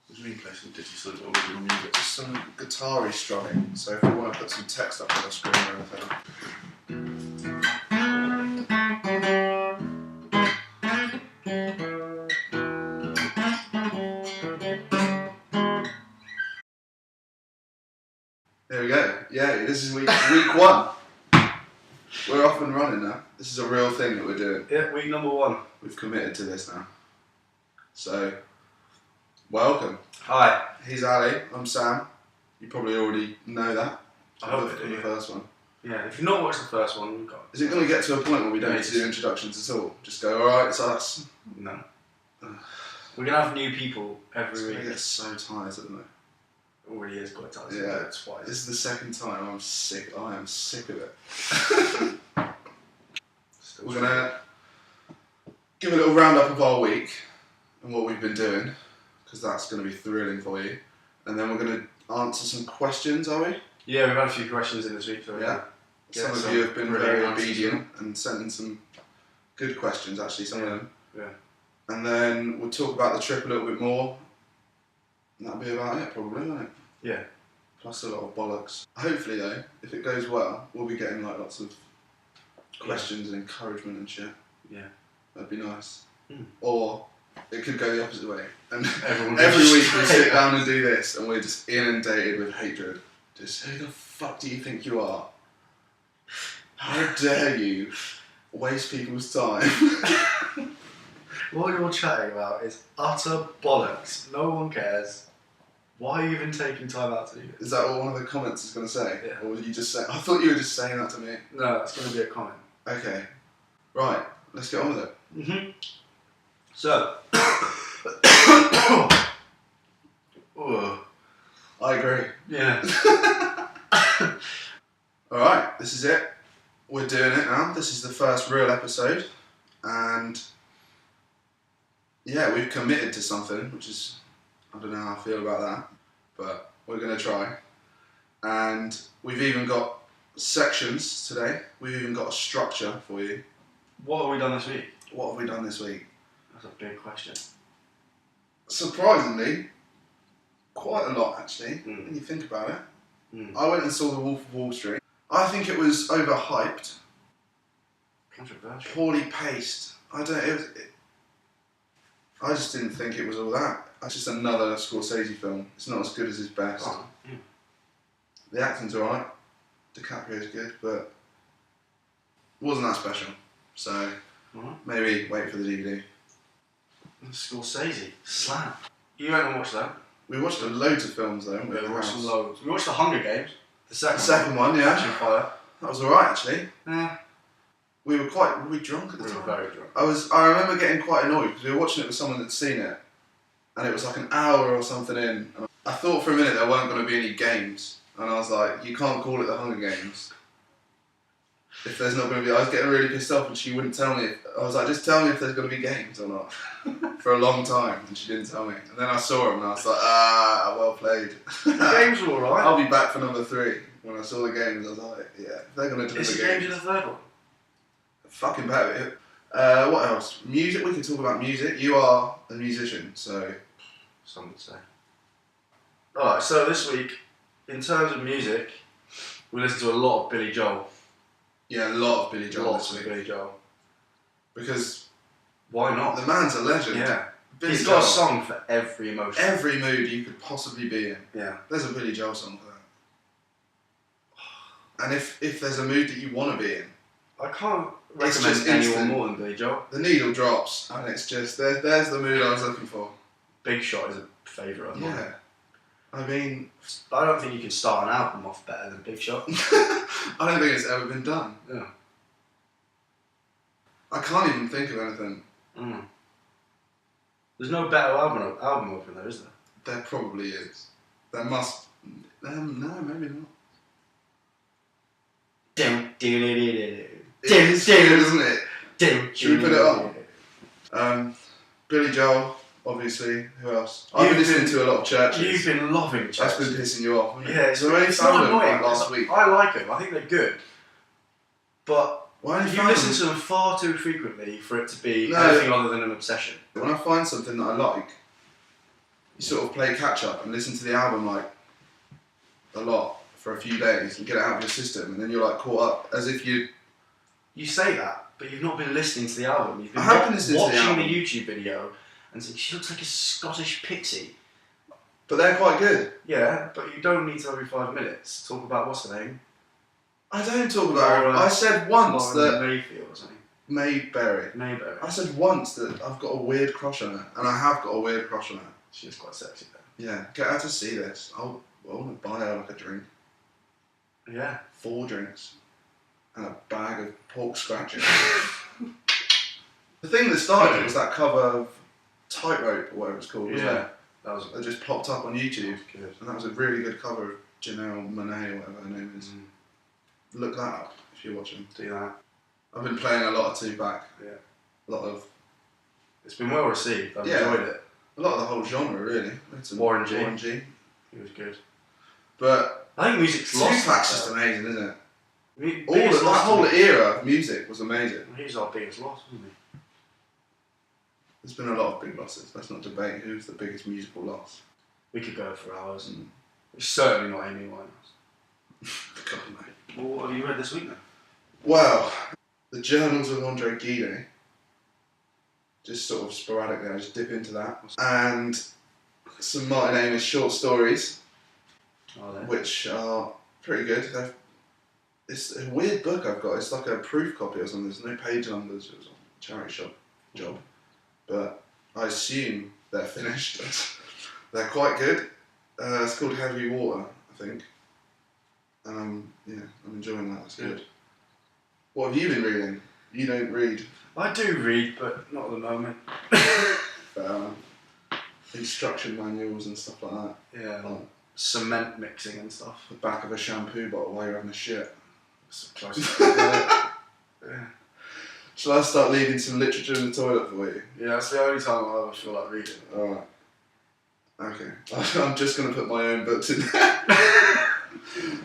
What do you mean play some digital original music? Just some guitar-y strumming, so if you want to put some text up on the screen or anything. There we go. Yeah, this is week 1. We're off and running now. This is a real thing that we're doing. Yeah, week number 1. We've committed to this now. So, welcome. Hi. He's Ali, I'm Sam. You probably already know that. I hope from you do, the first one. Yeah, if you've not watched the first one, you've got... Is it going to get to a point where we don't need to do introductions at all? Just go, alright, it's us. No. We're going to have new people every week. I get so tired, isn't it? It already is quite tight. Yeah, twice. This is the second time I'm sick. I am sick of it. We're going to give a little roundup of our week and what we've been doing, because that's going to be thrilling for you. And then we're going to answer some questions, are we? Yeah, we've had a few questions in this week. So yeah. Some of you have been very obedient and sent in some good questions, actually, some of them. Yeah. And then we'll talk about the trip a little bit more. And that'll be about it, probably, won't it? Yeah. Plus a lot of bollocks. Hopefully, though, if it goes well, we'll be getting like lots of questions and encouragement and shit. Yeah. That'd be nice. Mm. Or it could go the opposite way. And Every week we sit down and do this, and we're just inundated with hatred. Just, who the fuck do you think you are? How dare you waste people's time? What you're chatting about is utter bollocks. No one cares. Why are you even taking time out to do this? Is that what one of the comments is going to say? Yeah. Or were you just saying? I thought you were just saying that to me. No, it's going to be a comment. Okay. Right, let's get on with it. Mm-hmm. So. I agree. Yeah. Alright, this is it. We're doing it now. This is the first real episode. And yeah, we've committed to something, which is, I don't know how I feel about that, but we're going to try. And we've even got sections today. We've even got a structure for you. What have we done this week? What have we done this week? That's a big question. Surprisingly, quite a lot actually, when you think about it. I went and saw The Wolf of Wall Street. I think it was overhyped. Controversial. Poorly paced. I just didn't think it was all that. It's just another Scorsese film. It's not as good as his best. Oh, yeah. The acting's alright. DiCaprio's good, but it wasn't that special. So maybe wait for the DVD. Scorsese. Slam. You went and watched that? We watched loads of films though. We watched loads. We watched The Hunger Games. The second one, yeah. Catching Fire. That was alright actually. Yeah. Were we drunk at the time? We were very drunk. I remember getting quite annoyed because we were watching it with someone that'd seen it, and it was like an hour or something in. I thought for a minute there weren't going to be any games, and I was like, you can't call it The Hunger Games if there's not going to be. I was getting really pissed off, and she wouldn't tell me. I was like, just tell me if there's going to be games or not. For a long time, and she didn't tell me. And then I saw them, and I was like, well played. The games were alright. I'll be back for number 3. When I saw the games, I was like, yeah, if they're going to do Is the the games. games in the third one? Fucking better. What else? Music. We can talk about music. You are a musician, so. Some would say. Alright, so this week, in terms of music, we listened to a lot of Billy Joel. Yeah, a lot of Billy Joel Lots this of week. Billy Joel. Because Why not? the man's a legend. Yeah. Billy He's Joel, got a song for every emotion. every mood you could possibly be in. Yeah. There's a Billy Joel song for that. And if there's a mood that you want to be in, I can't It's recommend just anyone instant. more than Billy Joel. the needle drops, and it's just there's the mood I was looking for. Big Shot is a favourite of mine. Yeah. I mean, I don't think you can start an album off better than Big Shot. I don't think it's ever been done. Yeah. I can't even think of anything. There's no better album opener, is there? There probably is. There must. No, maybe not. It is good, isn't it? Should we put it on? Billy Joel, obviously. Who else? I've been listening to a lot of Churches. You've been loving That's Churches. been pissing you off, hasn't it? Yeah, So I only it's found not them annoying. like last week. I like them. I think they're good. But Why don't you listen to them far too frequently for it to be anything other than an obsession. When I find something that I like, you sort of play catch up and listen to the album like a lot for a few days and get it out of your system, and then you're like caught up as if you. You say that, but you've not been listening to the album. You've been I have been listening to the watching album. the YouTube video and saying, she looks like a Scottish pixie. But they're quite good. Yeah, but you don't need to every 5 minutes talk about what's her name? I don't talk about her. Laura- I said once Lauren that Mayfield or something. Mayberry. Mayberry. I said once that I've got a weird crush on her, and I have got a weird crush on her. She is quite sexy Yeah, get her to see this. I want to buy her like a drink. though. Yeah. 4 drinks. And a bag of pork scratchings. The thing that started it was that cover of Tightrope, or whatever it's called, wasn't Yeah. it? That was That just popped up on YouTube. good. And that was a really good cover of Janelle Monáe, or whatever her name is. Look that up if you're watching. Do that. I've been playing a lot of Tupac. Yeah. A lot of It's been well received. I've Yeah. enjoyed it. the whole genre, really. Warren G. Warren G. It was good. But I think music's lost. Tupac's just amazing, isn't it? Biggest All of that loss whole to me. era of music was amazing. He was our biggest loss, wasn't he? There's been a lot of big losses. Let's not debate who's the biggest musical loss. We could go for hours. Mm. It's certainly not Amy Winehouse. God, mate. Well, what have you read this week then? Well, the Journals of Andre Gide. Just sort of sporadically, I just dip into that. And some Martin Amis short stories, Oh, there. which are pretty good. It's a weird book I've got. It's like a proof copy or something. There's no page numbers. It was a charity shop job. But I assume they're finished. They're quite good. It's called Heavy Water, I think. And I'm enjoying that. It's good. What have you been reading? You don't read. I do read, but not at the moment. Instruction manuals and stuff like that. Yeah, Like cement mixing and stuff. the back of a shampoo bottle while you're having a shit. It's close. Yeah. Shall I start leaving some literature in the toilet for you? Yeah, that's the only time I ever feel like reading. Alright. Okay. I'm just going to put my own books in there.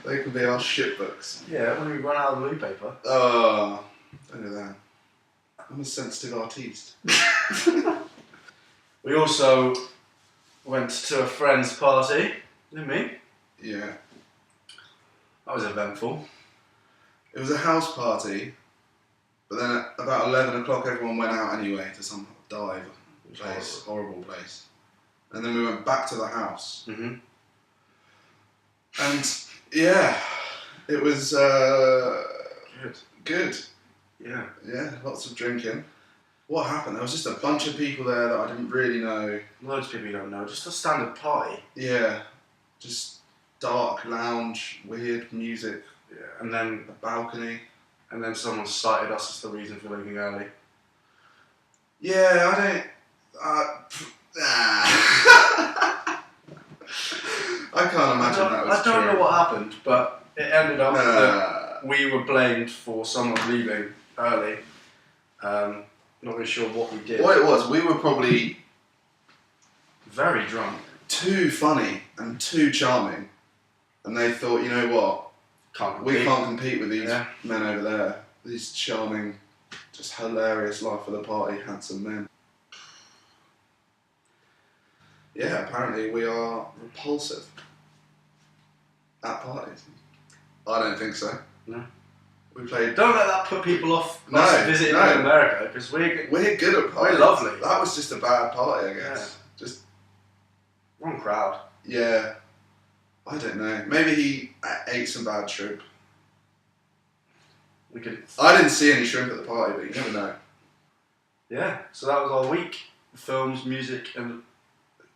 They can be our shit books. Yeah, when we run out of blue paper. Oh, don't do that. I'm a sensitive artiste. We also went to a friend's party, didn't we? Yeah. That was eventful. It was a house party, but then at about 11 o'clock everyone went out anyway to some dive place, horrible place. And then we went back to the house. Mm-hmm. And yeah, it was Good. good. Yeah. Yeah, lots of drinking. What happened? There was just a bunch of people there that I didn't really know. Loads of people you don't know. Just a standard party. Yeah, just dark lounge, weird music, Yeah. And then a balcony. someone cited us as the reason for leaving early. Yeah, I don't. I can't imagine that was I don't true. know what happened, but it ended up Nah. that we were blamed for someone leaving early. Not really sure what we did. What it was, we were probably Very drunk. too funny and too charming, and they thought, you know what, Can't we compete. can't compete with these Yeah. men over there. These charming, just hilarious life of the party, handsome men. Yeah, apparently we are repulsive at parties. I don't think so. No. We played. Don't let that put people off No, us visiting no. in America, because we're We're good at parties. We're lovely. That was just a bad party, I guess. Just wrong crowd. yeah. I don't know. Maybe he ate some bad shrimp. We could. I didn't see any shrimp at the party, but you never know. Yeah. So that was our week. Films, music, and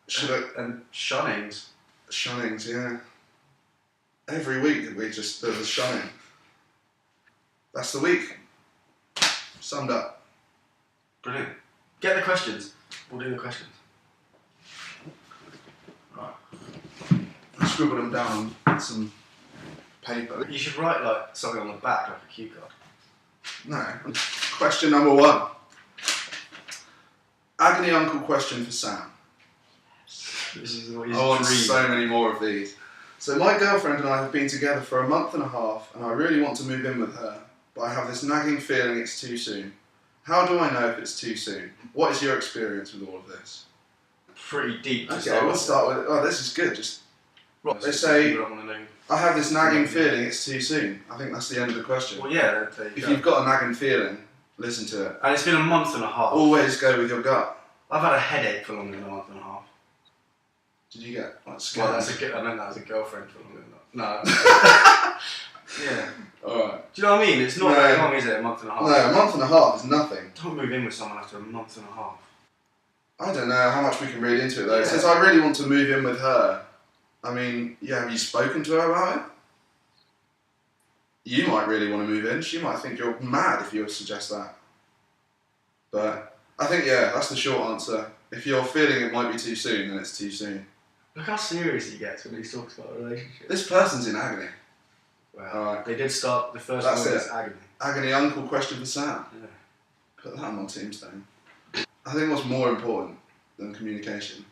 shunnings. Shunnings, yeah. Every week there was a shunning. That's the week. Summed up. Brilliant. Get the questions. We'll do the questions. Right. I scribbled them down on some paper. You should write like something on the back, like a cue card. No. Question number 1. Agony Uncle question for Sam. This is what he's I want dreaming. so many more of these. So my girlfriend and I have been together for a month and a half, and I really want to move in with her, but I have this nagging feeling it's too soon. How do I know if it's too soon? What is your experience with all of this? pretty deep. To Okay, we'll start with. Oh, this is good. Just they say, People don't want to know. I have this nagging feeling it's too soon. I think that's the end of the question. Well, yeah. There you If go. you've got a nagging feeling, listen to it. And it's been a month and a half. Always go with your gut. I've had a headache for longer than a month and a half. Did you get like Well, scanned? I meant that as a girlfriend for longer than that. No. Yeah. Alright. Do you know what I mean? It's not No. very long, is it? A month and a half. No, a month and a half is nothing. Don't move in with someone after a month and a half. I don't know how much we can read into it though. Yeah. Since I really want to move in with her, I mean, yeah, have you spoken to her about it? You might really want to move in. She might think you're mad if you suggest that. But I think, yeah, that's the short answer. If you're feeling it might be too soon, then it's too soon. Look how serious he gets when he talks about a relationship. This person's in agony. Wow. Alright. They did start the first That's one it. as agony. Agony uncle question for Sam. Yeah. Put that on my tombstone. I think what's more important than communication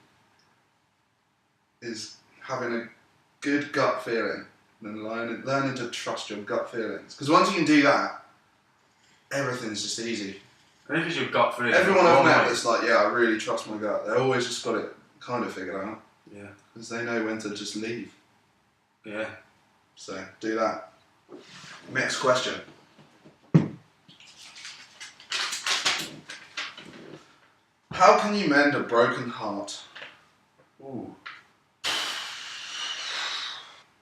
is having a good gut feeling and learning to trust your gut feelings. Because once you can do that, everything's just easy. And if it's your gut feeling. Everyone I've met right. that's like, yeah, I really trust my gut. They always just got it kind of figured out. Yeah. Because they know when to just leave. Yeah. So do that. Next question. How can you mend a broken heart? Ooh.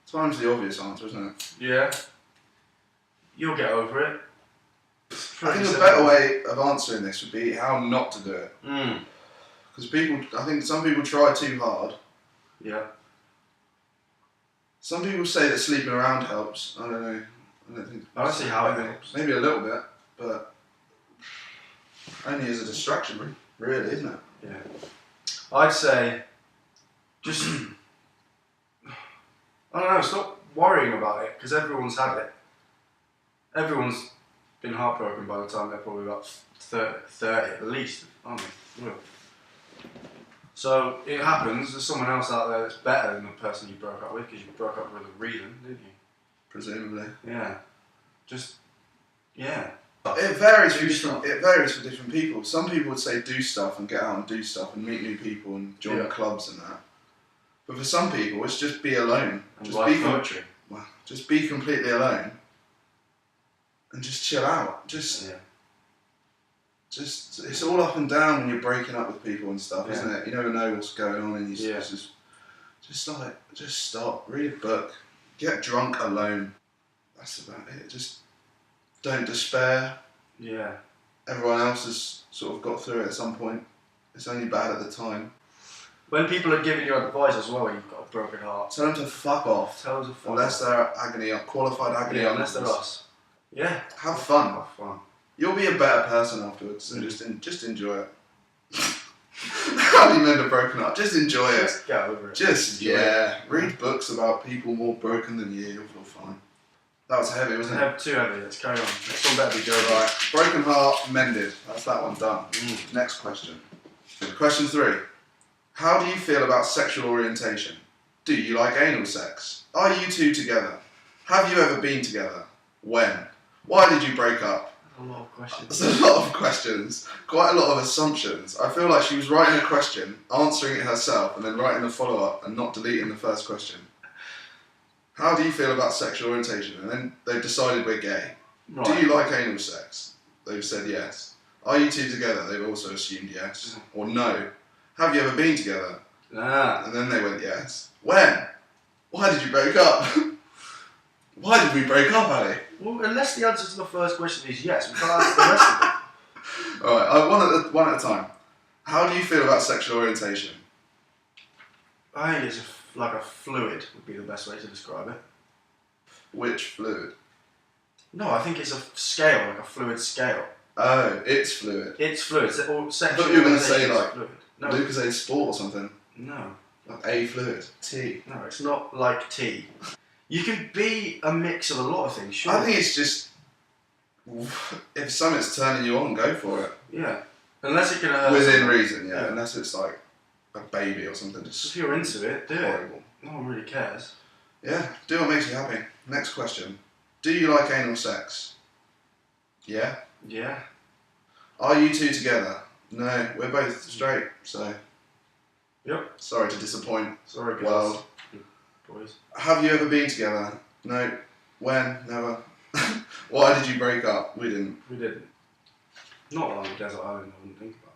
Time's the obvious answer, isn't it? Yeah. You'll get over it. I think a better way of answering this would be how not to do it. Mm. Because I think some people try too hard. Yeah. Some people say that sleeping around helps. I don't know. I don't see how it helps. Maybe a little bit, but only as a distraction, really, isn't it? Yeah. I'd say just I don't know, stop worrying about it because everyone's had it. Everyone's been heartbroken by the time they're probably about 30 at least, aren't they? Real. So it happens. There's someone else out there that's better than the person you broke up with because you broke up with a reason, didn't you? Presumably. Yeah. Just yeah. It varies for Do different. stuff. It varies for different people. Some people would say do stuff and get out and do stuff and meet new people and join Yeah. clubs and that. But for some people, it's just be alone. And Just write be poetry. just be completely alone and just chill out. Yeah. Just it's all up and down when you're breaking up with people and stuff, Yeah. isn't it? You never know what's going on, and you Yeah. just stop, read a book, get drunk alone. That's about it. Just don't despair. Yeah. Everyone else has sort of got through it at some point. It's only bad at the time. When people are giving you advice as well, you've got a broken heart. Tell them to fuck off. Tell us a fun. Unless they're qualified agony. Yeah, unless they're uncles. us. Yeah. Have fun. Have fun. You'll be a better person afterwards. So just enjoy it. How do you mend a broken heart? Just enjoy it. Just get over it. Just, Enjoy yeah. Read books about people more broken than you. You'll feel fine. That was heavy, it. wasn't it? Have too heavy. Let's carry on. Next one better be good. Right. Broken heart mended. That's that one done. Mm. Next question. Question 3. How do you feel about sexual orientation? Do you like anal sex? Are you two together? Have you ever been together? When? Why did you break up? A lot of questions. There's a lot of questions, quite a lot of assumptions. I feel like she was writing a question, answering it herself, and then writing a follow-up and not deleting the first question. How do you feel about sexual orientation? And then they've decided we're gay. Right. Do you like anal sex? They've said yes. Are you two together? They've also assumed yes. Or no. Have you ever been together? Ah. And then they went yes. When? Why did you break up? Why did we break up, Ali? Well, unless the answer to the first question is yes, we can't answer the rest of it. Alright, one at a time. How do you feel about sexual orientation? I think it's like a fluid would be the best way to describe it. Which fluid? No, I think it's a scale, like a fluid scale. Oh, it's fluid. It's fluid. Or sexual I thought you were going to say orientation is like fluid. No, Lucozade Sport or something. no, Like a fluid. T. no. It's not like tea. You can be a mix of a lot of things. Sure. I think it's just if something's turning you on, go for it. Yeah. Unless it can hurt. Within someone. reason, yeah. Yeah. Unless it's like a baby or something, If just you're into it, do it. horrible. No one really cares. Yeah, do what makes you happy. Next question. Do you like anal sex? Yeah. Yeah. Are you two together? No, we're both straight, so Yep. Sorry to disappoint. Sorry, girls. World. Boys. Have you ever been together? No. When? Never. Why did you break up? We didn't. We didn't. Not on the desert island, I wouldn't think about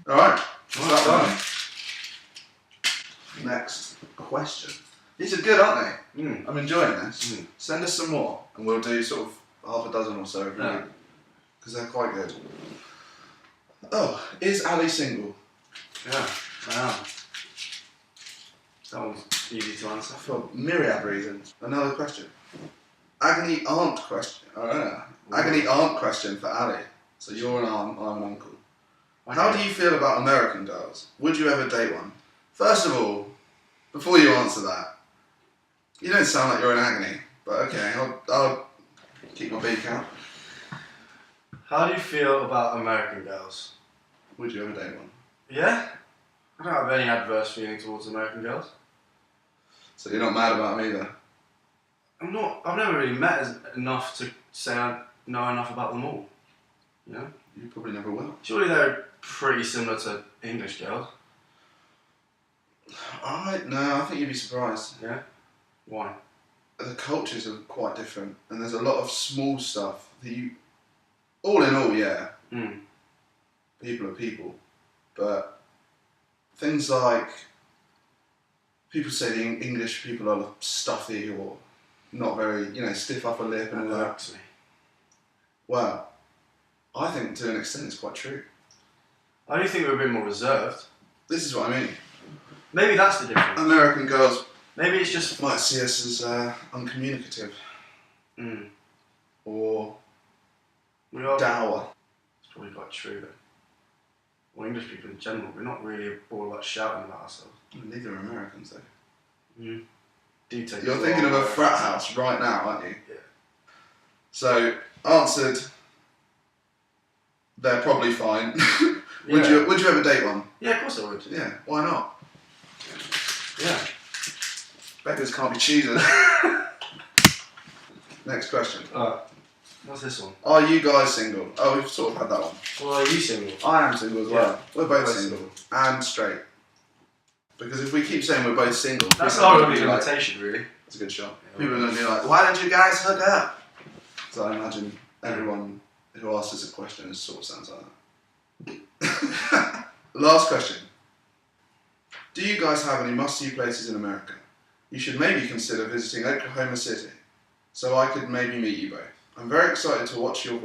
it. Alright. So Well that's done. done. Next question. These are good, aren't they? Mm. I'm enjoying this. Mm. Send us some more, and we'll do sort of half a dozen or so every Yeah. week. Because they're quite good. Oh, is Ali single? Yeah, I am. That one's easy to answer. For myriad reasons. Another question. Agony aunt question. Agony aunt question for Ali. So you're an aunt, I'm an uncle. How do you feel about American girls? Would you ever date one? First of all, before you answer that, you don't sound like you're in agony, but okay, I'll keep my beak out. How do you feel about American girls? Would you ever date one? Yeah? I don't have any adverse feeling towards American girls. So you're not mad about them either? I've never really met enough to say I know enough about them all. You know? You probably never will. Surely they're pretty similar to English girls. No, I think you'd be surprised. Yeah? Why? The cultures are quite different, and there's a lot of small stuff that you. All in all, yeah, Mm. people are people, but things like people say the English people are stuffy or not very, stiff upper lip and all that. Irks me. Well, I think to an extent it's quite true. I do think we're a bit more reserved. This is what I mean. Maybe that's the difference. American girls Maybe it's just. might see us as uncommunicative Mm. or We are. dour. It's probably quite true though. Well, English people in general, we're not really all about shouting about ourselves. Neither are Americans, though. Mm. Do take You're it thinking of wrong, a frat house right now, aren't you? Yeah. So, answered. They're probably fine. Yeah. Would you ever date one? Yeah, of course I would. Yeah. Why not? Yeah. Beggars can't be choosers. Next question. What's this one? Are you guys single? Oh, we've sort of had that one. Well, are you single? I am single as well. We're both Both single. single. And straight. Because if we keep saying we're both single, That's people are our gonna only be like, limitation, really. it's a good shot. Yeah, People are going to be like, why don't you guys hook up? So I imagine everyone who asks us a question is sort of sounds like that. Last question. Do you guys have any must-see places in America? You should maybe consider visiting Oklahoma City, so I could maybe meet you both. I'm very excited to watch your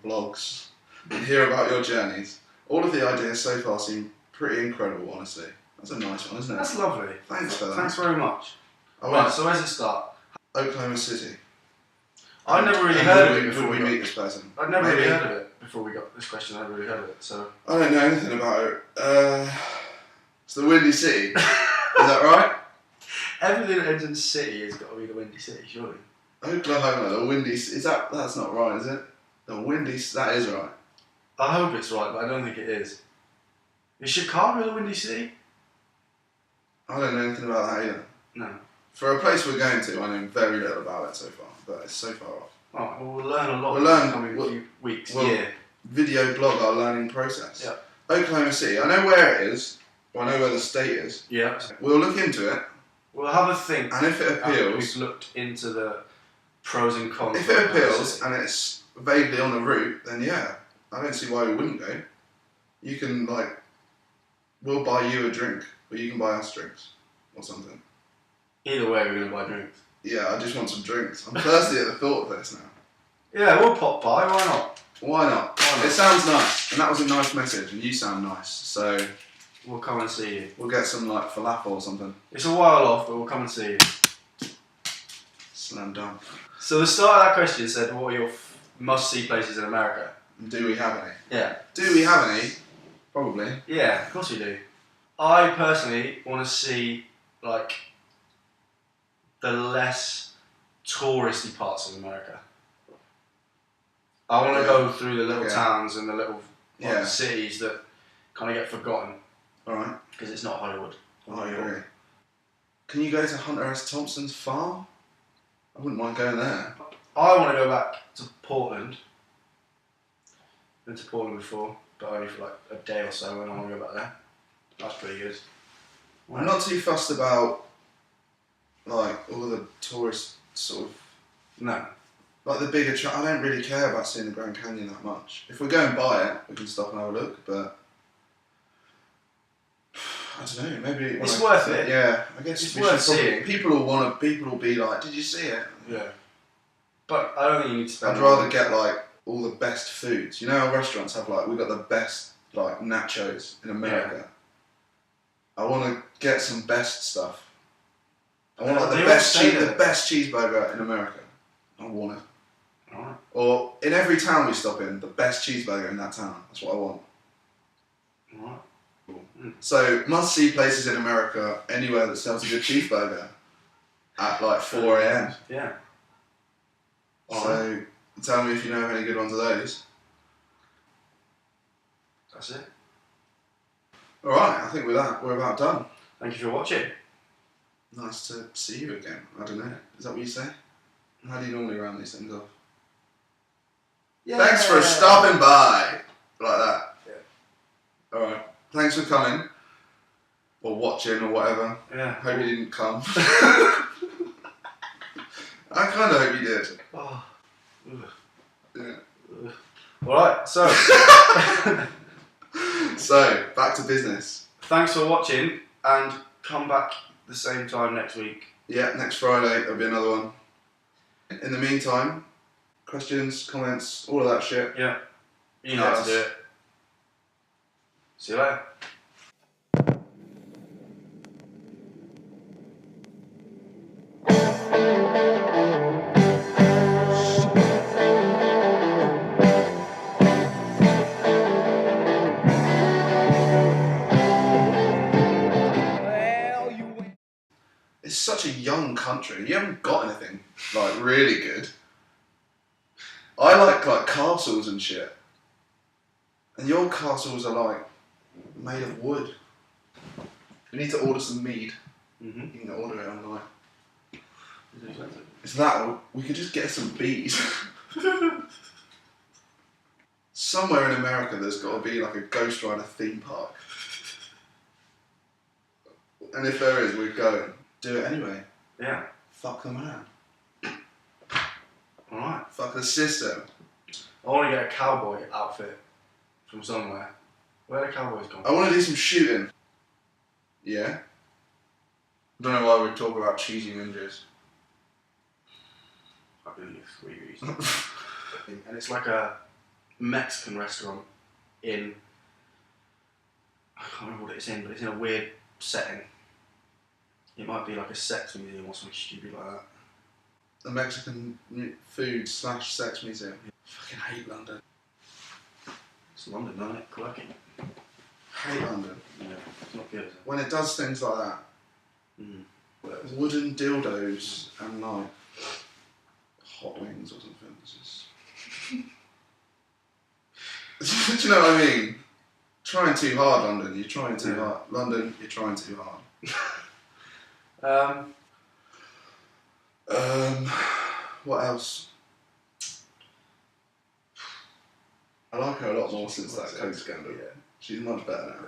vlogs and hear about your journeys. All of the ideas so far seem pretty incredible, honestly. That's a nice one, isn't it? That's lovely. Thanks for that. Thanks very much. I Right, went so where's it start? Oklahoma City. I've never really And heard would of it we- before Would we we got- meet this person? I'd never Maybe. really heard of it before we got this question. I never really heard of it, so. I don't know anything about it. It's the Windy City. Is that right? Everything that ends in city has got to be the Windy City, surely. Oklahoma, the Windy City. That's not right, is it? The Windy, that is right. I hope it's right, but I don't think it is. Is Chicago the Windy City? I don't know anything about that either. No. For a place we're going to, I know very little about it so far, but it's so far off. Alright, well, we'll learn a lot We'll in learn- the coming we'll- few weeks, we'll- year. Video blog our learning process. Yeah. Oklahoma City. I know where it is. I know where the state is. Yeah. We'll look into it, We'll have a think. and if it after appeals, we've looked into the pros and cons. if of it Oklahoma appeals City. and it's vaguely on the route, then yeah, I don't see why we wouldn't go. You can we'll buy you a drink, or you can buy us drinks, or something. Either way, we're going to buy drinks. Yeah, I just want some drinks. I'm thirsty at the thought of this now. Yeah, we'll pop by, why not? Why not? Why not? It sounds nice, and that was a nice message, and you sound nice, so We'll come and see you. we'll get some falafel or something. It's a while off, but we'll come and see you. Slam dunk. So the start of that question said, what are your must-see places in America? Do we have any? Yeah. Do we have any? Probably. Yeah, of course we do. I personally want to see, the less touristy parts of America. I want to Yeah. go through the little Okay. towns and the little Yeah. cities that kind of get forgotten Alright, because it's not Hollywood. I agree. Can you go to Hunter S. Thompson's farm? I wouldn't mind going there. I want to go back to Portland. Been to Portland before. but only for like a day or so when I want to go back there. That's pretty good. I'm not too fussed about like all the tourist sort of No. like the bigger. I don't really care about seeing the Grand Canyon that much. If we go and buy it, we can stop and have a look. But I don't know. Maybe It's worth it. Yeah, I guess It's we worth should probably. seeing. People will want to. People will be like, "Did you see it?" Yeah. But I don't think you need to spend. I'd rather get like all the best foods. You know how restaurants have like we got the best like nachos in America. I want to get some best stuff. I want like They the all best say the that. best cheeseburger in America. I want it. Alright. Or in every town we stop in, the best cheeseburger in that town. That's what I want. Alright. So must see places in America anywhere that sells a good cheeseburger at like 4 a.m. Yeah. So tell me if you know of any good ones of those. That's it. Alright, I think with that we're about done. Thank you for watching. Nice to see you again. I don't know. Is that what you say? How do you normally round these things off? Yeah. Thanks for stopping by. Like that. Yeah. Alright. Thanks for coming. Or watching or whatever. Yeah. Hope you didn't come. I kind of hope you did. Oh. Ugh. Yeah. Ugh. Alright, so So, back to business. thanks for watching and come back the same time next week. Yeah, next Friday there'll be another one. In the meantime, questions, comments, all of that shit. Yeah. You know how to do it. See you later. It's such a young country. You haven't got anything like really good. I like castles and shit. And your castles are like made of wood. We need to order some mead. Mm-hmm. You can order it online. It's that, or we could just get some bees. Somewhere in America there's got to be like a Ghost Rider theme park. And if there is, we'd go and do it anyway. Yeah. Fuck the man. Alright. Fuck the system. I want to get a cowboy outfit from somewhere. Where the cowboys gone? I want to do some shooting. Yeah? I don't know why we'd talk about cheesy ninjas. I believe 3 reasons. And it's like a Mexican restaurant in, I can't remember what it's in, but it's in a weird setting. It might be like a sex museum or something stupid like that. A Mexican food / sex museum. Fucking hate London. It's London, isn't it? Quirky. Hate London. Yeah, it's not good, is it? When it does things like that. Mm. Wooden dildos and like hot wings or something. It's just... Do you know what I mean? Trying too hard, London. You're trying too hard. London, you're trying too hard. What else? I like her a lot more since that Coke scandal. Yeah. She's much better now.